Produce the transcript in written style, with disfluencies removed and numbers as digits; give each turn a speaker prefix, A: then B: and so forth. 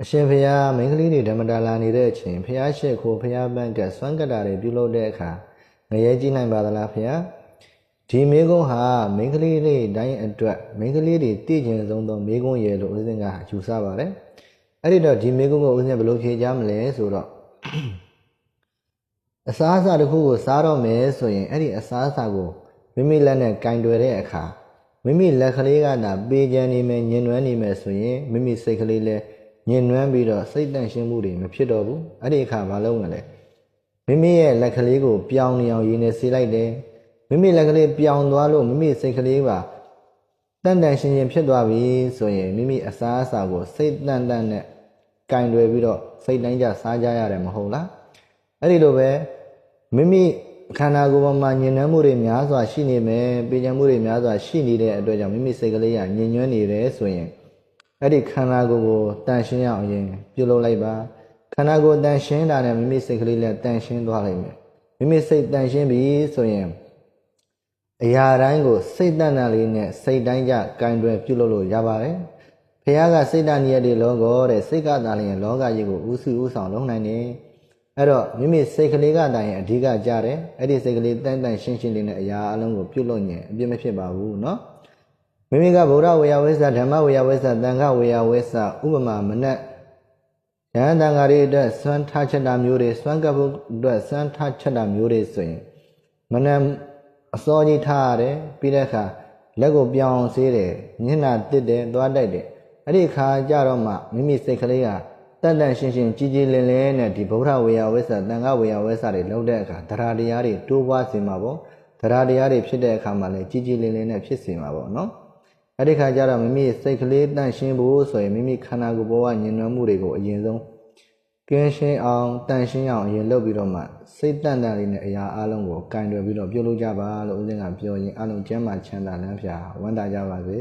A: အရှင်ဖျားမိန်းကလေးတွေဓမ္မတာလာနေတဲ့အချိန်ဖျားရှိခိုးဖျားပန်းကတ်စွမ်းကတာတွေပြုလုပ်တဲ့အခါငရဲကြည့်နိုင်ပါသလားဖျားဒီမေကုန်းဟာမိန်းကလေးတွေတိုင်းအတွက်မိန်းကလေးတွေတည်ကျင်ဆုံးသောမေကုန်းရဲ့လို့ဦးဇင်းကယူဆပါတယ်အဲ့ဒီတော့ဒီမေကုန်းကိုဦးဇင်းဘယ်လိုဖြေကြမလဲဆိုတော့အစားအစာတစ်ခုကိုစားတော့မယ်ဆိုရင်အဲ့ဒီအစားအစာကိုမိမိလက်နဲ့ကင်တွယ်တဲ့အခါမိမိလက်ကလေးကသာပေးချမ်းနေမယ်ညင်နွမ်းနေမယ်ဆိုရင်မိမိစိတ်ကလေးလည်းညင်နွမ်းပြီးတော့စိတ်တန့်ရှင်းမှုတွေမဖြစ်တော့ဘူးအဲ့ဒီအခါဘာလုပ်ရလဲမိမိရဲ့လက်ကလေးကိုပြောင်းနေအောင်ရင်းနေစေးလိုက်တယ်မိမိလက်ကလေးပြောင်းသွားလို့မိမိစိတ်ကလေးပါတန့်တန့်ရှင်းရှင်းဖြစ်သွားပြီဆိုရင်မိမိအစားအစာကိုစိတ်တန့်တန့်နဲ့ကင်တွယ်ပြီးတော့စိတ်တိုင်းကြစားကြရတယ်မဟုတ်လားအဲ့ဒီလိုပဲမိမိခန္ဓာကိုယ်ပေါ်မှာညင်နွမ်းမှုတွေများစွာရှိနေမယ်ပေးချမ်းမှုတွေများစွာရှိနေတဲ့အတွက်ကြောင့်မိမိစိတ်ကလေးကညင်ညွမ်းနေတယ်ဆိုရင်အဲ့ဒီခန္ဓာကိုယ်ကိုတန်ရှင်းရအောင်ရင်ပြုလုပ်လိုက်ပါခန္ဓာကိုယ်တန်ရှင်းတာနဲ့မိမိစိတ်ကလေးလည်းတန်ရှင်းသွားလိမ့်မယ်မိမိစိတ်တန်ရှင်းပြီဆိုရင်အရာတိုင်းကိုစိတ်တန်တန်လေးနဲ့စိတ်တိုင်းကြကင်တွယ်ပြုလုပ်လို့ရပါတယ်ဖခင်ကစိတ်တန်ရတဲ့လောကောတဲ့စိတ်ကသာလျင်လောကကြီးကိုဥစုဥဆောင်လုပ်နိုင်တယ်အဲ့တော့မိမိစိတ်ကလေးကတိုင်အဓိကကြတယ်အဲ့ဒီစိတ်ကလေးတန်တန်ရှင်းရှင်းလေးနဲ့အရာအလုံးကိုပြုလုပ်ရင်အပြစ်မဖြစ်ပါဘူးเนาะမိမိကဗုဒ္ဓဝေယဝိသဓမ္မဝေယဝိသသံဃဝေယဝိသဥပမာမနဲ့ဉာဏ်တန်ဃာတွေအတွက်စွမ်းထားချက်တာမျိုးတွေစွမ်းကပ်ဖို့အတွက်စွမ်းထားချက်တာမျိုးတွေဆိုရင်မနဲ့အစောကြီးထားရတယ်ပြီးတဲ့အခါလက်ကိုပြောင်းဆေးတယ်ညှနာတစ်တယ်သွားတိုက်တယ်အဲ့ဒီအခါကြတော့မှမိမိစိတ်ကလေးကတန်တန်ရှင်းရှင်းကြည်ကြည်လင်လင်နဲ့ဒီဗုဒ္ဓဝေယဝိသသံဃဝေယဝိသတွေလုပ်တဲ့အခါတရားတရားတွေတိုးပွားစေမှာပေါ့တရားတရားတွေဖြစ်တဲ့အခါမှာလည်းကြည်ကြည်လင်လင်နဲ့ဖြစ်စေမှာပေါ့နော်အဲ့ဒီခါကျတော့မိမိစိတ်ကလေးတန့်ရှင်းဖို့ဆိုရင်မိမိခန္ဓာကိုယ်ဘဝညင်နွမ်းမှုတွေကိုအရင်ဆုံးကင်းရှင်းအောင်တန့်ရှင်းအောင်အရင်လုပ်ပြီးတော့မှစိတ်တန့်တန့်လေးနဲ့အရာအလုံးကိုကင်တွယ်ပြီးတော့ပြုလုပ်ကြပါလို့ဦးဇင်းကပြောရင်အလုံးကျမ်းမာချမ်းသာလမ်းဖြာဝမ်းသာကြပါစေ